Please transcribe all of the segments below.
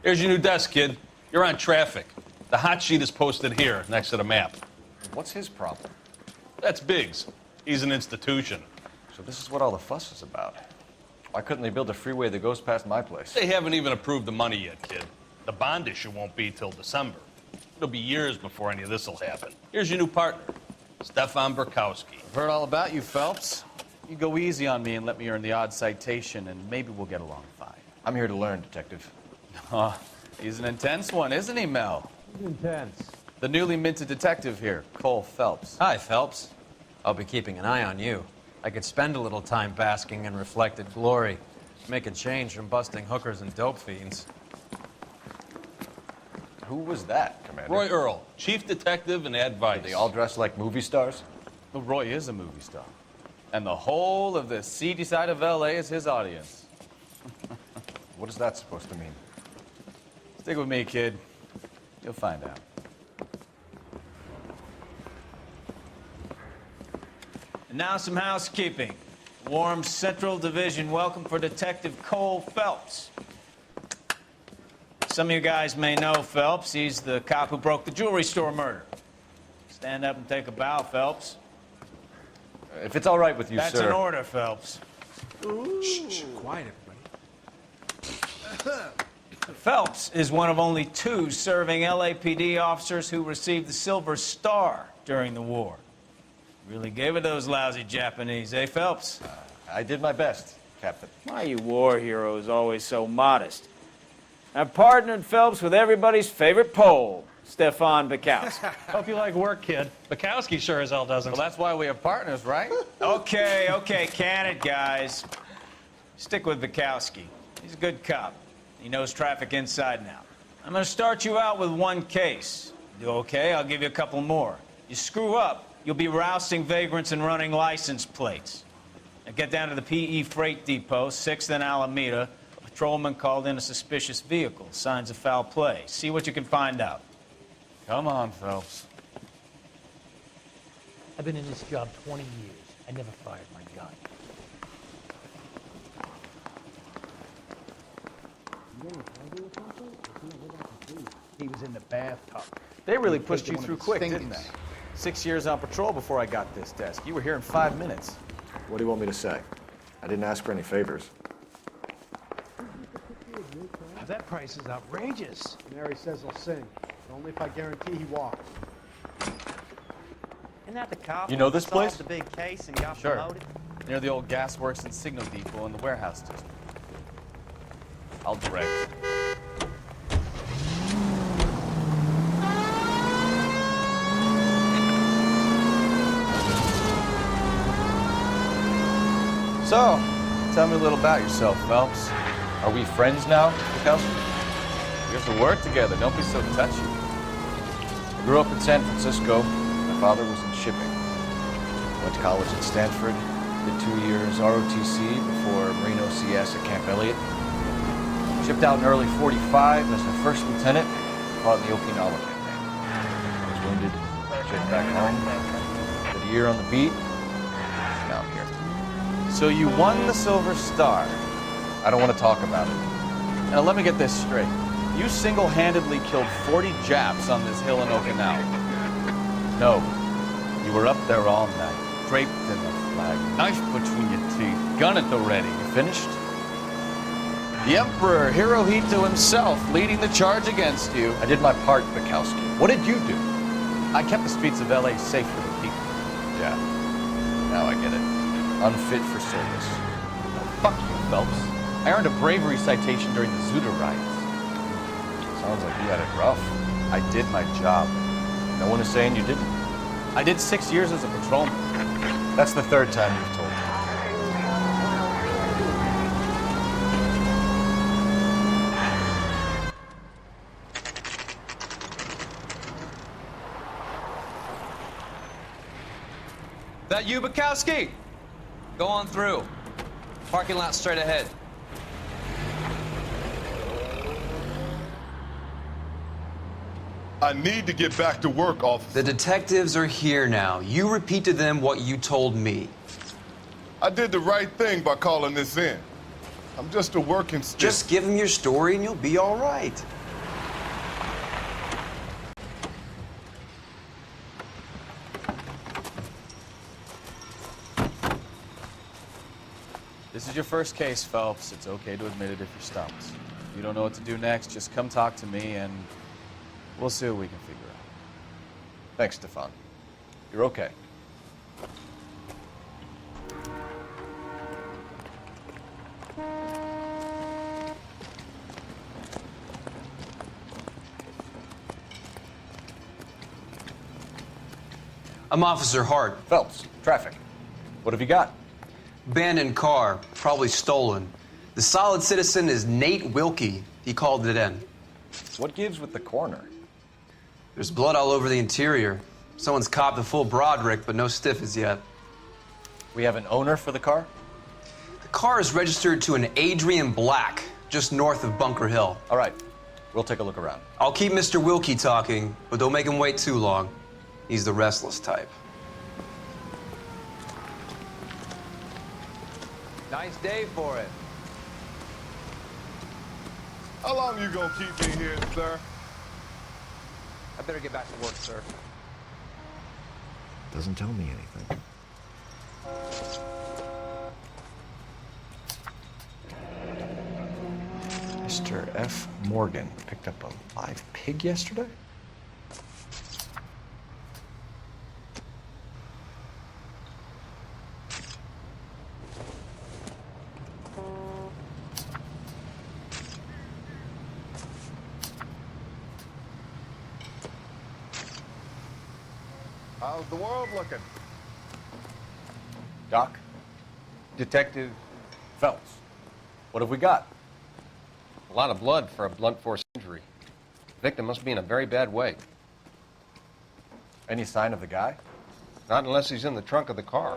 Here's your new desk, kid. You're on traffic. The hot sheet is posted here, next to the map. What's his problem? That's Biggs. He's an institution. So this is what all the fuss is about. Why couldn't they build a freeway that goes past my place? They haven't even approved the money yet, kid. The bond issue won't be till December. It'll be years before any of this will happen. Here's your new partner, Stefan Burkowski. I've heard all about you, Phelps. You go easy on me and let me earn the odd citation, and maybe we'll get along fine. I'm here to learn, Detective. He's an intense one, isn't he, Mel? He's intense. The newly minted detective here, Cole Phelps. Hi, Phelps. I'll be keeping an eye on you. I could spend a little time basking in reflected glory, make a change from busting hookers and dope fiends. Who was that, Commander? Roy Earl, chief detective and advice. They all dress like movie stars? Well, Roy is a movie star. And the whole of the seedy side of L.A. is his audience. What is that supposed to mean? Stick with me, kid. You'll find out. And now some housekeeping. Warm Central Division welcome for Detective Cole Phelps. Some of you guys may know Phelps. He's the cop who broke the jewelry store murder. Stand up and take a bow, Phelps. If it's all right with you, That's sir. an order, Phelps. Shh, quiet, everybody. Phelps is one of only 2 serving LAPD officers who received the Silver Star during the war. Really gave it those lousy Japanese, eh, Phelps? I did my best, Captain. Why are you war heroes always so modest? I've partnered Phelps with everybody's favorite Pole, Stefan Burkowski. Hope you like work, kid. Bukowski sure as hell doesn't. Well, that's why we have partners, right? Okay, can it, guys. Stick with Burkowski. He's a good cop. He knows traffic inside and out. I'm going to start you out with 1 case. Do okay? I'll give you a couple more. You screw up, you'll be rousting vagrants and running license plates. Now get down to the PE Freight Depot, 6th and Alameda. A patrolman called in a suspicious vehicle. Signs of foul play. See what you can find out. Come on, Phelps. I've been in this job 20 years. I never fired my gun. He was in the bathtub. They really pushed you through quick, didn't they? 6 years on patrol before I got this desk. You were here in 5 minutes. What do you want me to say? I didn't ask for any favors. That price is outrageous. Mary says he'll sing, but only if I guarantee he walks. Isn't that the cop You know who this solved place? the big case and got Sure. promoted? Near the old gas works and signal depot in the warehouse district. I'll direct. So, tell me a little about yourself, Phelps. Are we friends now, Burkowski? We have to work together. Don't be so touchy. I grew up in San Francisco. My father was in shipping. Went to college at Stanford. Did 2 years ROTC before Marine OCS at Camp Elliott. Shipped out in early '45 as a first lieutenant, fought in the Okinawa campaign. I was wounded, shipped back home. Did a year on the beat. Now I'm here. So you won the Silver Star. I don't want to talk about it. Now let me get this straight. You single-handedly killed 40 Japs on this hill in Okinawa. No, you were up there all night, draped in the flag, knife between your teeth, gun at the ready. You finished? The Emperor Hirohito himself leading the charge against you. I did my part, Burkowski. What did you do? I kept the streets of LA safe for the people. Yeah. Now I get it. Unfit for service. Fuck you, Phelps. I earned a bravery citation during the Zuda riots. Sounds like you had it rough. I did my job. No one is saying you didn't. I did 6 years as a patrolman. That's the 3rd time you've told me. That you, Bukowski? Go on through. Parking lot straight ahead. I need to get back to work, officer. The detectives are here now. You repeat to them what you told me. I did the right thing by calling this in. I'm just a working stick. Just give them your story and you'll be all right. This is your first case, Phelps. It's okay to admit it if you're stumped. If you don't know what to do next, just come talk to me and we'll see what we can figure out. Thanks, Stefan. You're okay. I'm Officer Hart. Phelps, traffic. What have you got? Abandoned car, probably stolen. The solid citizen is Nate Wilkie. He called it in. What gives with the coroner? There's blood all over the interior. Someone's copped a full Broderick, but no stiff as yet. We have an owner for the car? The car is registered to an Adrian Black, just north of Bunker Hill. All right, we'll take a look around. I'll keep Mr. Wilkie talking, but don't make him wait too long. He's the restless type. Nice day for it. How long you gonna keep me here, sir? I better get back to work, sir. Doesn't tell me anything. Mr. F. Morgan picked up a live pig yesterday? How's the world looking? Doc? Detective, Phelps. What have we got? a lot of blood for a blunt force injury. The victim must be in a very bad way. Any sign of the guy? Not unless he's in the trunk of the car.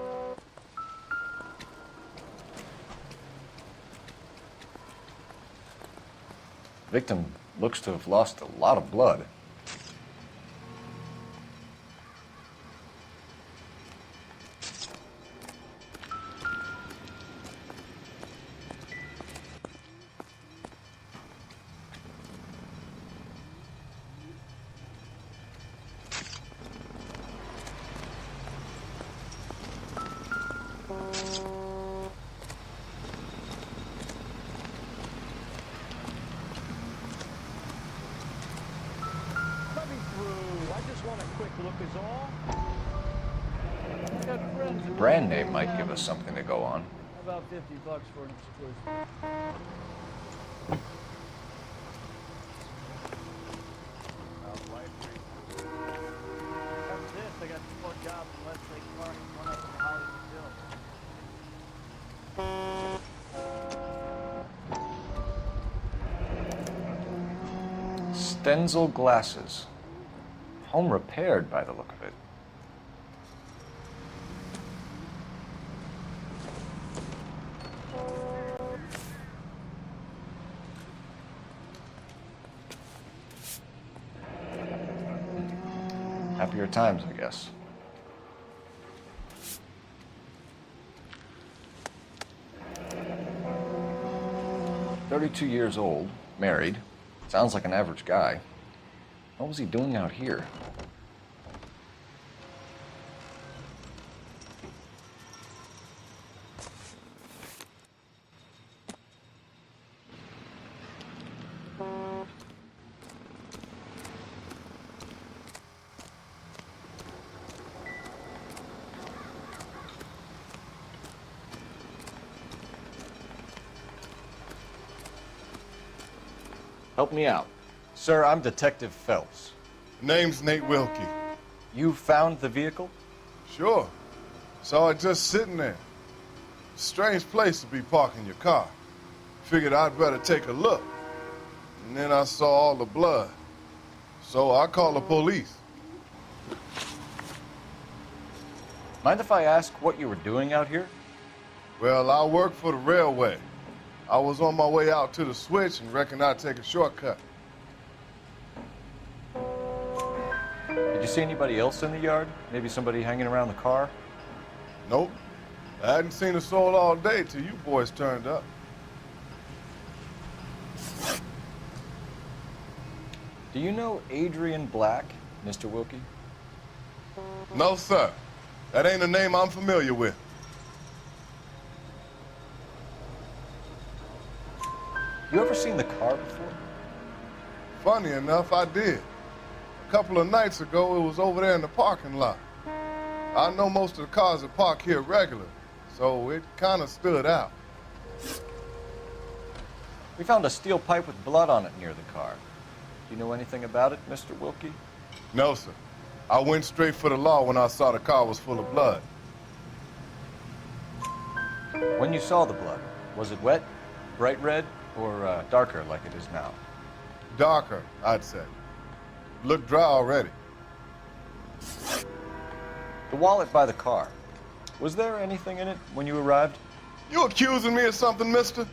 Victim looks to have lost a lot of blood. Coming through. I just want a quick look is all. Got friends in Brand name might give us something to go on. about $50 for an exclusive. After this, I got 2 more jobs in Westlake Park and 1 up in Hollywood Hills. Stenzel glasses. Home repaired by the look of it. Happier times, I guess. "32 years old, married. Sounds like an average guy. What was he doing out here?" Help me out. Sir, I'm Detective Phelps. Name's Nate Wilkie. You found the vehicle? Sure. Saw it just sitting there. Strange place to be parking your car. Figured I'd better take a look. And then I saw all the blood. So I called the police. Mind if I ask what you were doing out here? Well, I work for the railway. I was on my way out to the switch and reckoned I'd take a shortcut. Did you see anybody else in the yard? Maybe somebody hanging around the car? Nope. I hadn't seen a soul all day till you boys turned up. Do you know Adrian Black, Mr. Wilkie? No, sir. That ain't a name I'm familiar with. You ever seen the car before? Funny enough, I did. A couple of nights ago, it was over there in the parking lot. I know most of the cars that park here regular, so it kind of stood out. We found a steel pipe with blood on it near the car. Do you know anything about it, Mr. Wilkie? No, sir. I went straight for the law when I saw the car was full of blood. When you saw the blood, was it wet, bright red, or darker like it is now? Darker, I'd say. Looked dry already. The wallet by the car. Was there anything in it when you arrived? You accusing me of something, mister?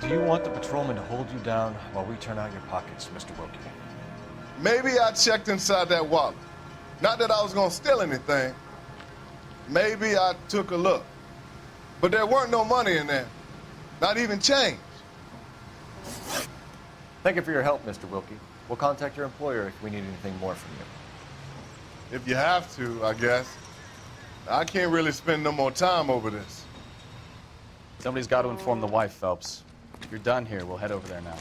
Do you want the patrolman to hold you down while we turn out your pockets, Mr. Wilkie? Maybe I checked inside that wallet. Not that I was gonna steal anything. Maybe I took a look. But there weren't no money in there. Not even change. Thank you for your help, Mr. Wilkie. We'll contact your employer if we need anything more from you. If you have to, I guess. I can't really spend no more time over this. Somebody's got to inform the wife, Phelps. If you're done here, we'll head over there now.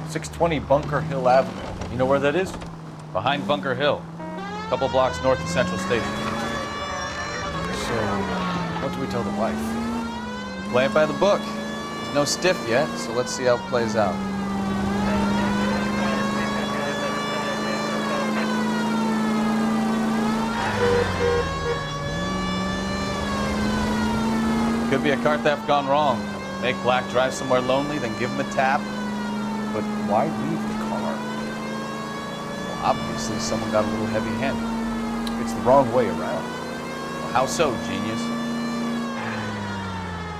.620 Bunker Hill Avenue. You know where that is? Behind Bunker Hill, a couple blocks north of Central Station. So, what do we tell the wife? Play it by the book. There's no stiff yet, so let's see how it plays out. Could be a car theft gone wrong. Make Black drive somewhere lonely, then give him a tap. But why leave the car? Well, obviously, someone got a little heavy-handed. It's the wrong way around. Well, how so, genius?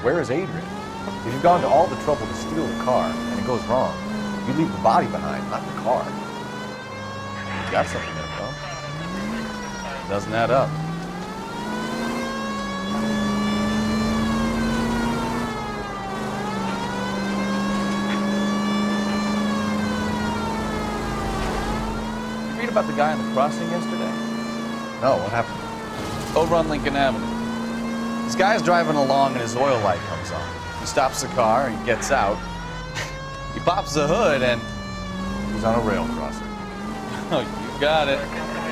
Where is Adrian? If you've gone to all the trouble to steal the car and it goes wrong, you leave the body behind, not the car. You got something there, Phelps. Doesn't add up. You read about the guy on the crossing yesterday? No, what happened? Over on Lincoln Avenue. This guy's driving along and his oil light comes on. He stops the car, he gets out, he pops the hood, and He's on a rail crossing. oh, you got it.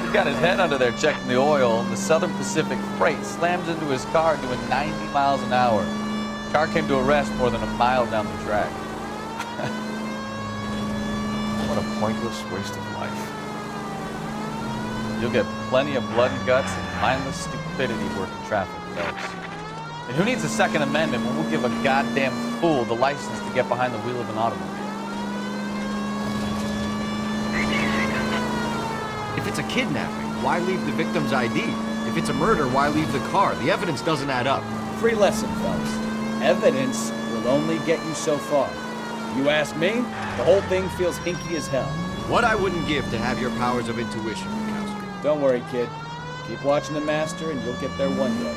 He's got his head under there checking the oil, and the Southern Pacific Freight slams into his car doing 90 miles an hour. The car came to a rest more than a mile down the track. What a pointless waste of life. You'll get plenty of blood and guts and mindless stupidity working traffic, folks. And who needs a Second Amendment when we'll give a goddamn fool the license to get behind the wheel of an automobile? If it's a kidnapping, why leave the victim's ID? If it's a murder, why leave the car? The evidence doesn't add up. Free lesson, fellas. Evidence will only get you so far. You ask me, the whole thing feels hinky as hell. What I wouldn't give to have your powers of intuition, Mikowski. Don't worry, kid. Keep watching the master and you'll get there one day.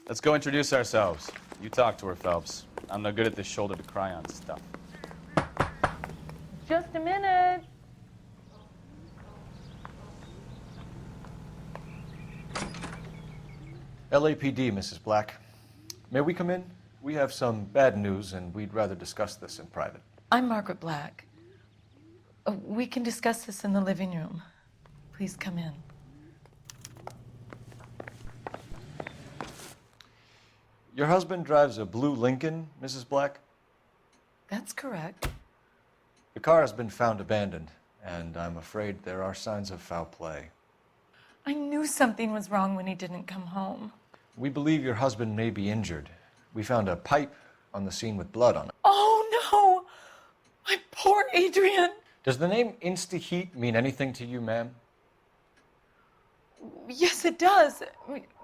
Let's go introduce ourselves. You talk to her, Phelps. I'm no good at this shoulder to cry on stuff. Just a minute. LAPD, Mrs. Black. May we come in? We have some bad news, and we'd rather discuss this in private. I'm Margaret Black. We can discuss this in the living room. Please come in. Your husband drives a blue Lincoln, Mrs. Black? That's correct. The car has been found abandoned, and I'm afraid there are signs of foul play. I knew something was wrong when he didn't come home. We believe your husband may be injured. We found a pipe on the scene with blood on it. Oh, no! My poor Adrian! Does the name Insta-Heat mean anything to you, ma'am? Yes, it does.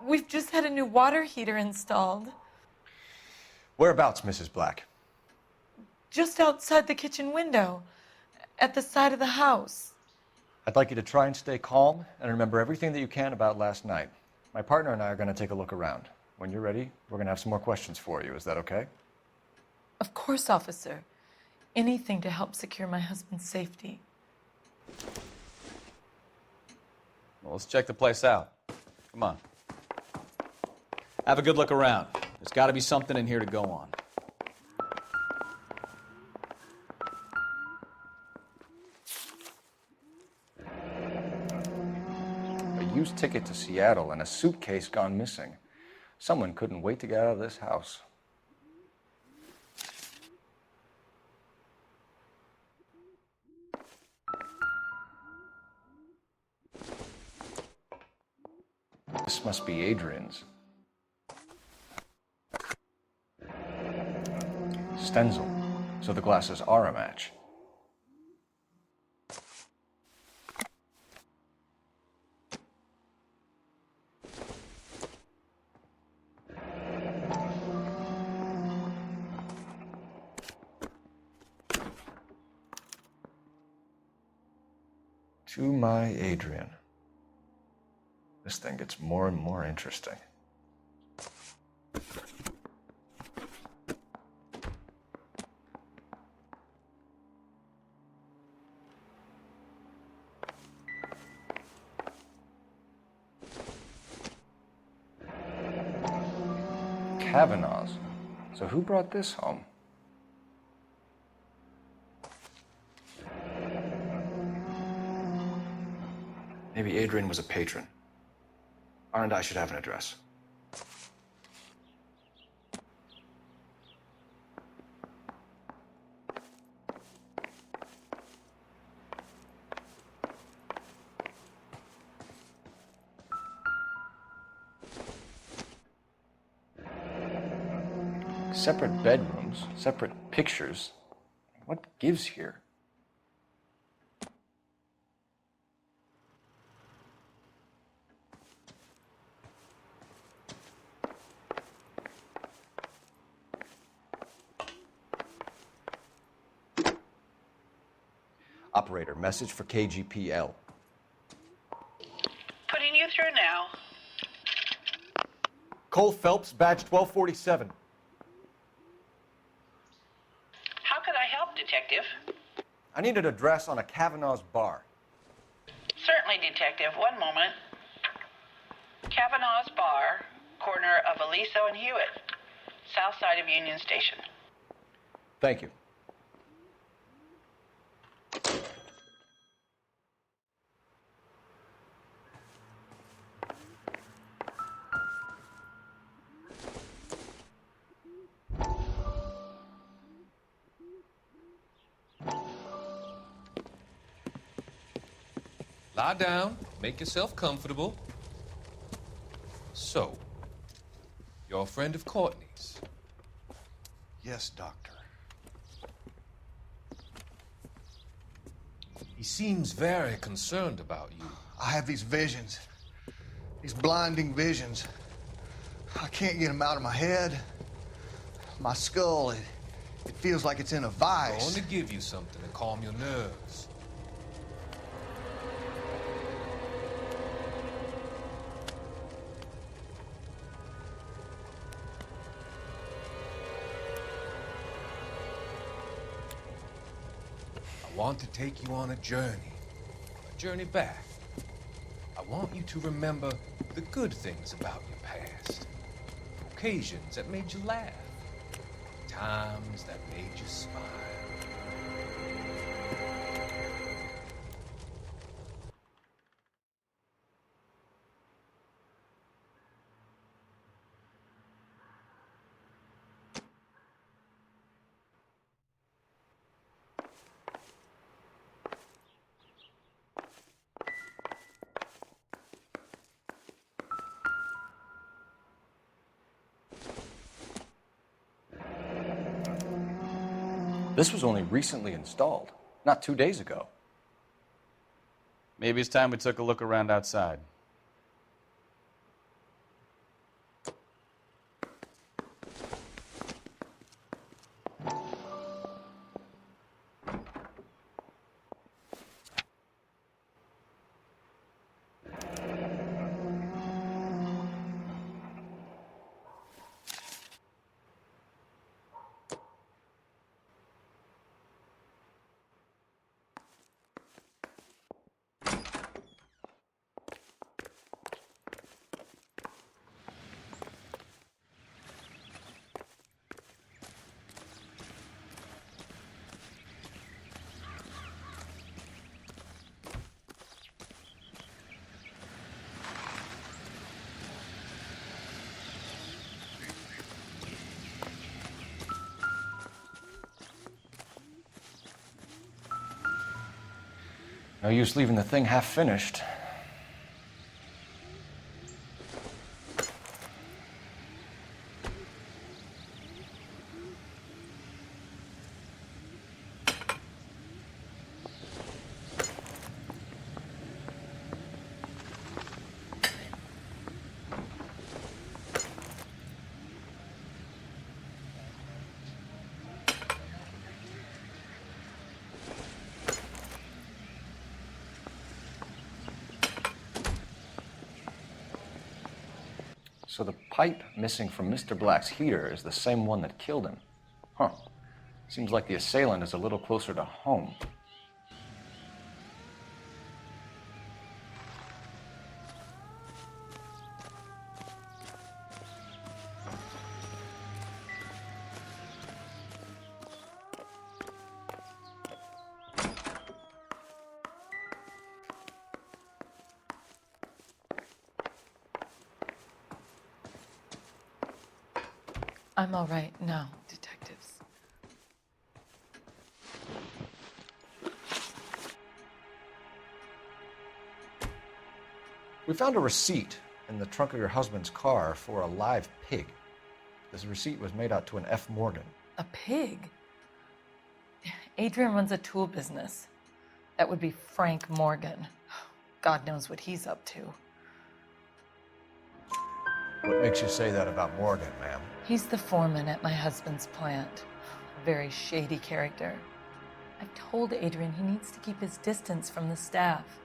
We've just had a new water heater installed. Whereabouts, Mrs. Black? Just outside the kitchen window, at the side of the house. I'd like you to try and stay calm and remember everything that you can about last night. My partner and I are going to take a look around. When you're ready, we're going to have some more questions for you. Is that okay? Of course, officer. Anything to help secure my husband's safety. Well, let's check the place out. Come on. Have a good look around. There's got to be something in here to go on. A used ticket to Seattle and a suitcase gone missing. Someone couldn't wait to get out of this house. This must be Adrian's. Stenzel. So the glasses are a match. To my Adrian. This thing gets more and more interesting. Kavanaugh's. So who brought this home? Maybe Adrian was a patron. R&I should have an address. Separate bedrooms, separate pictures. What gives here? Operator, message for KGPL. Putting you through now. Cole Phelps, badge 1247. How could I help, Detective? I need an address on a Kavanaugh's bar. Certainly, Detective. One moment. Kavanaugh's Bar, corner of Aliso and Hewitt, south side of Union Station. Thank you. Lie down, make yourself comfortable. So, you're a friend of Courtney's? Yes, Doctor. He seems very concerned about you. I have these visions, these blinding visions. I can't get them out of my head. My skull, it feels like it's in a I vice. want to give you something to calm your nerves. want to take you on a journey back. I want you to remember the good things about your past, occasions that made you laugh, times that made you smile. This was only recently installed, not 2 days ago. Maybe it's time we took a look around outside. No use leaving the thing half finished. So the pipe missing from Mr. Black's heater is the same one that killed him. Huh. Seems like the assailant is a little closer to home. I'm all right now, detectives. We found a receipt in the trunk of your husband's car for a live pig. This receipt was made out to an F. Morgan. A pig? Adrian runs a tool business. That would be Frank Morgan. God knows what he's up to. What makes you say that about Morgan, ma'am? He's the foreman at my husband's plant. A very shady character. I've told Adrian he needs to keep his distance from the staff.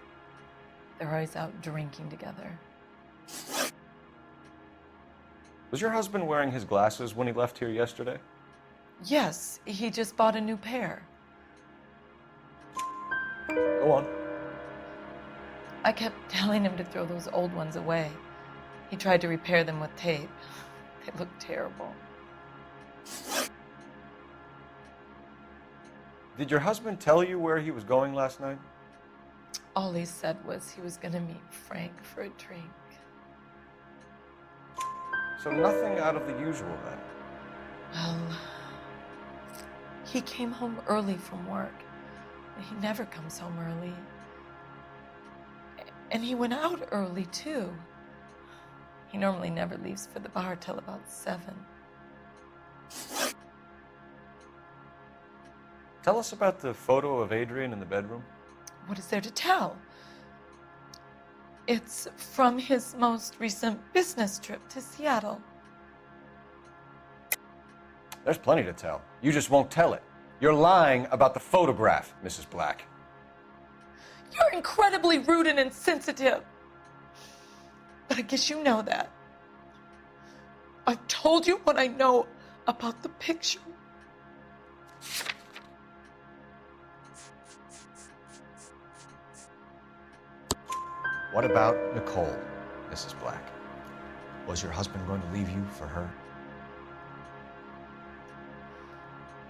They're always out drinking together. Was your husband wearing his glasses when he left here yesterday? Yes, he just bought a new pair. Go on. I kept telling him to throw those old ones away. He tried to repair them with tape. They look terrible. Did your husband tell you where he was going last night? All he said was he was gonna meet Frank for a drink. So nothing out of the usual then? Well, he came home early from work. He never comes home early. And he went out early, too. He normally never leaves for the bar till about 7. Tell us about the photo of Adrian in the bedroom. What is there to tell? It's from his most recent business trip to Seattle. There's plenty to tell. You just won't tell it. You're lying about the photograph, Mrs. Black. You're incredibly rude and insensitive. But I guess you know that. I've told you what I know about the picture. What about Nicole, Mrs. Black? Was your husband going to leave you for her?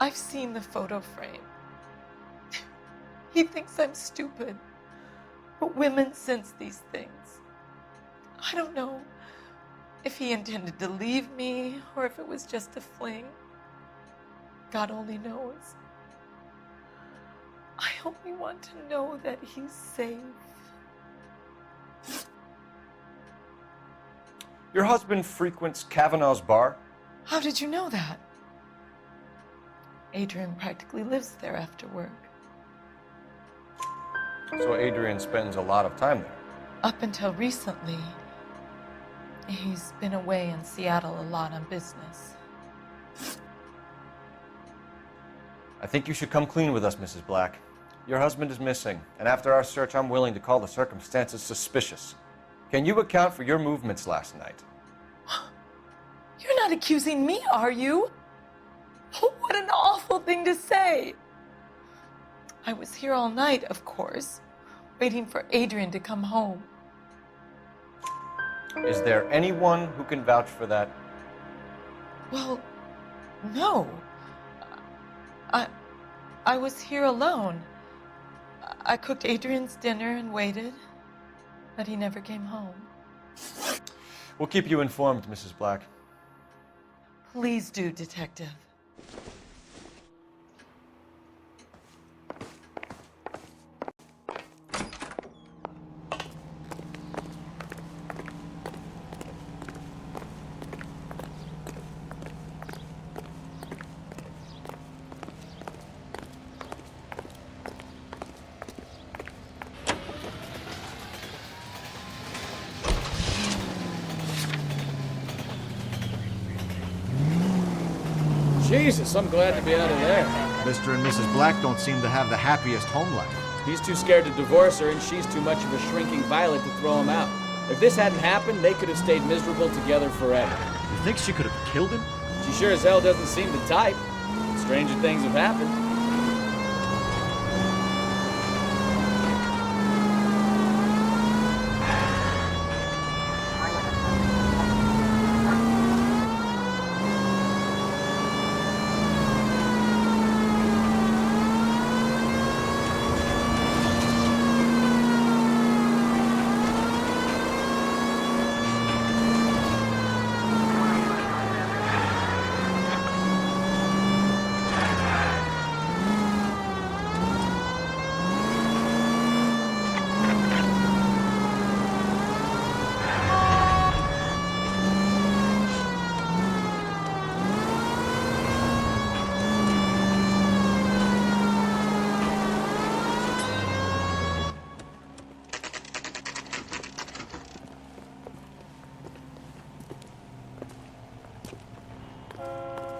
I've seen the photo frame. He thinks I'm stupid. But women sense these things. I don't know if he intended to leave me or if it was just a fling. God only knows. I only want to know that he's safe. Your husband frequents Kavanaugh's bar? How did you know that? Adrian practically lives there after work. So Adrian spends a lot of time there. Up until recently, he's been away in Seattle a lot on business. I think you should come clean with us, Mrs. Black. Your husband is missing, and after our search, I'm willing to call the circumstances suspicious. Can you account for your movements last night? You're not accusing me, are you? What an awful thing to say. I was here all night, of course, waiting for Adrian to come home. Is there anyone who can vouch for that? Well, no. I was here alone. I cooked Adrian's dinner and waited, but he never came home. We'll keep you informed, Mrs. Black. Please do, Detective. Jesus, I'm glad to be out of there. Mr. and Mrs. Black don't seem to have the happiest home life. He's too scared to divorce her, and she's too much of a shrinking violet to throw him out. If this hadn't happened, they could have stayed miserable together forever. You think she could have killed him? She sure as hell doesn't seem the type. Stranger things have happened.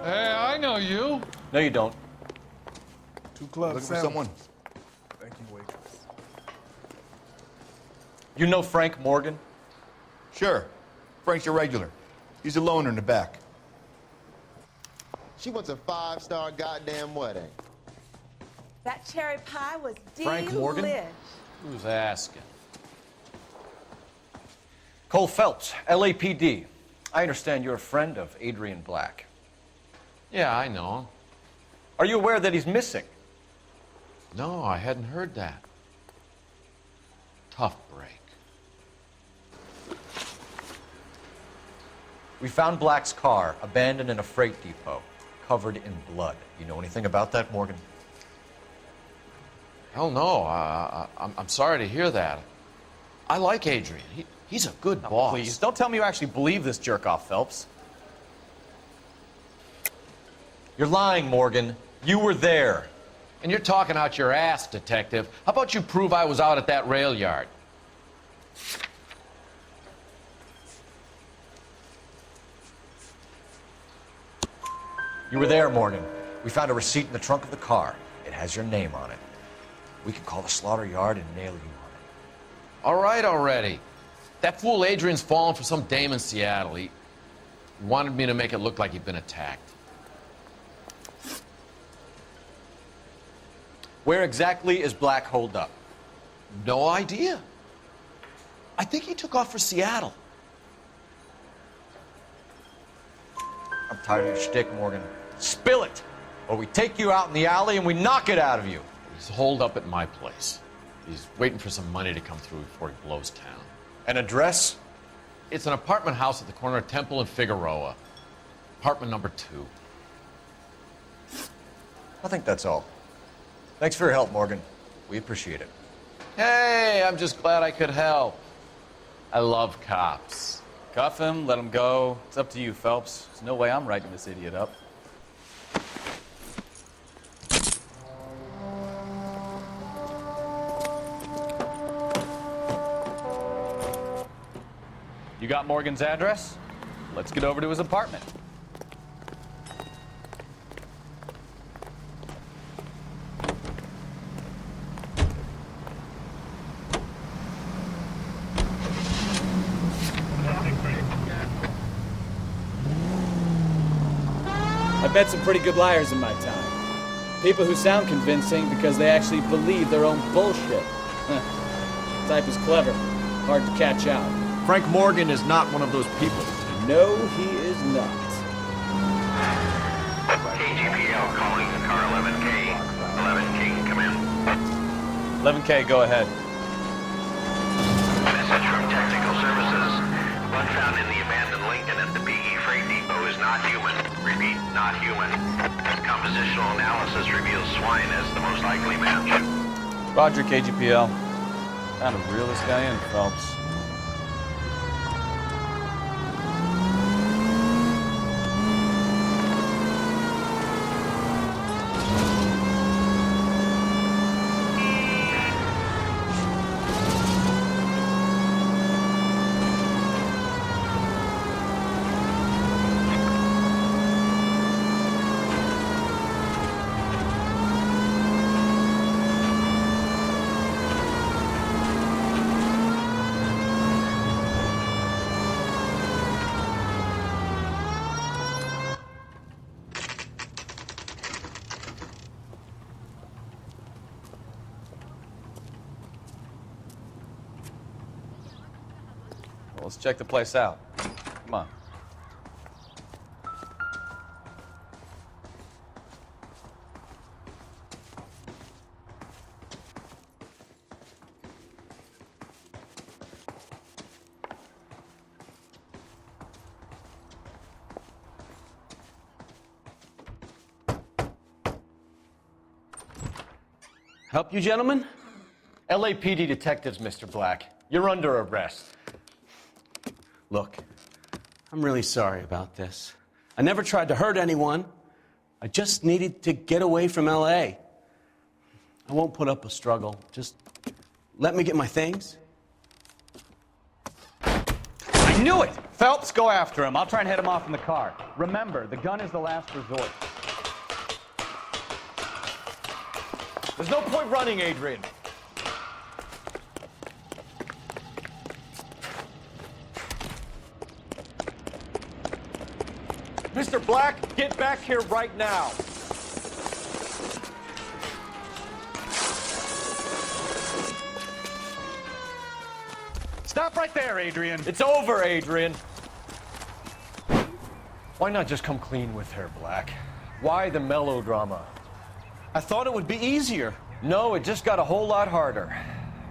Hey, I know you. No, you don't. 2 clubs. Looking for someone. Thank you, waitress. You know Frank Morgan? Sure. Frank's your regular. He's a loner in the back. She wants a 5-star goddamn wedding. That cherry pie was Frank Morgan? delish. Who's asking? Cole Phelps, LAPD. I understand you're a friend of Adrian Black. Yeah, I know him. Are you aware that he's missing? No, I hadn't heard that. Tough break. We found Black's car abandoned in a freight depot, covered in blood. You know anything about that, Morgan? Hell no. I'm sorry to hear that. I like Adrian. He's a good boss. Please, don't tell me you actually believe this jerk-off, Phelps. You're lying, Morgan. You were there. And you're talking out your ass, detective. How about you prove I was out at that rail yard? You were there, Morgan. We found a receipt in the trunk of the car. It has your name on it. We can call the slaughter yard and nail you on it. All right already. That fool Adrian's fallen for some dame in Seattle. He wanted me to make it look like he'd been attacked. Where exactly is Black holed up? No idea. I think he took off for Seattle. I'm tired of your shtick, Morgan. Spill it, or we take you out in the alley and we knock it out of you. He's holed up at my place. He's waiting for some money to come through before he blows town. An address? It's an apartment house at the corner of Temple and Figueroa. Apartment number 2. I think that's all. Thanks for your help, Morgan. We appreciate it. Hey, I'm just glad I could help. I love cops. Cuff him, let him go. It's up to you, Phelps. There's no way I'm writing this idiot up. You got Morgan's address? Let's get over to his apartment. I've met some pretty good liars in my time. People who sound convincing because they actually believe their own bullshit. Type is clever, hard to catch out. Frank Morgan is not one of those people. No, he is not. KGPL calling car 11K. 11K, come in. 11K, go ahead. Message from Technical Services. Blood found in the abandoned Lincoln at the PE Freight Depot is not human. Repeat, not human. Compositional analysis reveals swine as the most likely match. Roger, KGPL. Time to reel this guy in, Phelps. Let's check the place out. Come on. Help you, gentlemen? LAPD detectives, Mr. Black. You're under arrest. Look, I'm really sorry about this. I never tried to hurt anyone. I just needed to get away from LA. I won't put up a struggle. Just let me get my things. I knew it! Phelps, go after him. I'll try and head him off in the car. Remember, the gun is the last resort. There's no point running, Adrian. Mr. Black, get back here right now. Stop right there, Adrian. It's over, Adrian. Why not just come clean with her, Black? Why the melodrama? I thought it would be easier. No, it just got a whole lot harder.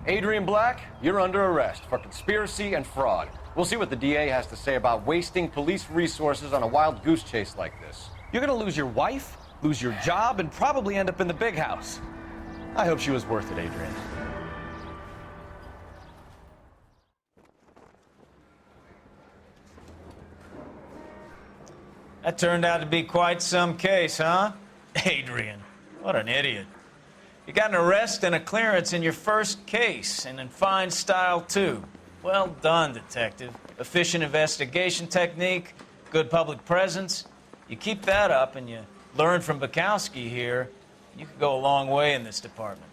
Adrian Black, you're under arrest for conspiracy and fraud. We'll see what the DA has to say about wasting police resources on a wild goose chase like this. You're gonna lose your wife, lose your job, and probably end up in the big house. I hope she was worth it, Adrian. That turned out to be quite some case, huh? Adrian, what an idiot. You got an arrest and a clearance in your first case, and in fine style, too. Well done, detective. Efficient investigation technique, good public presence. You keep that up and you learn from Bukowski here, you could go a long way in this department.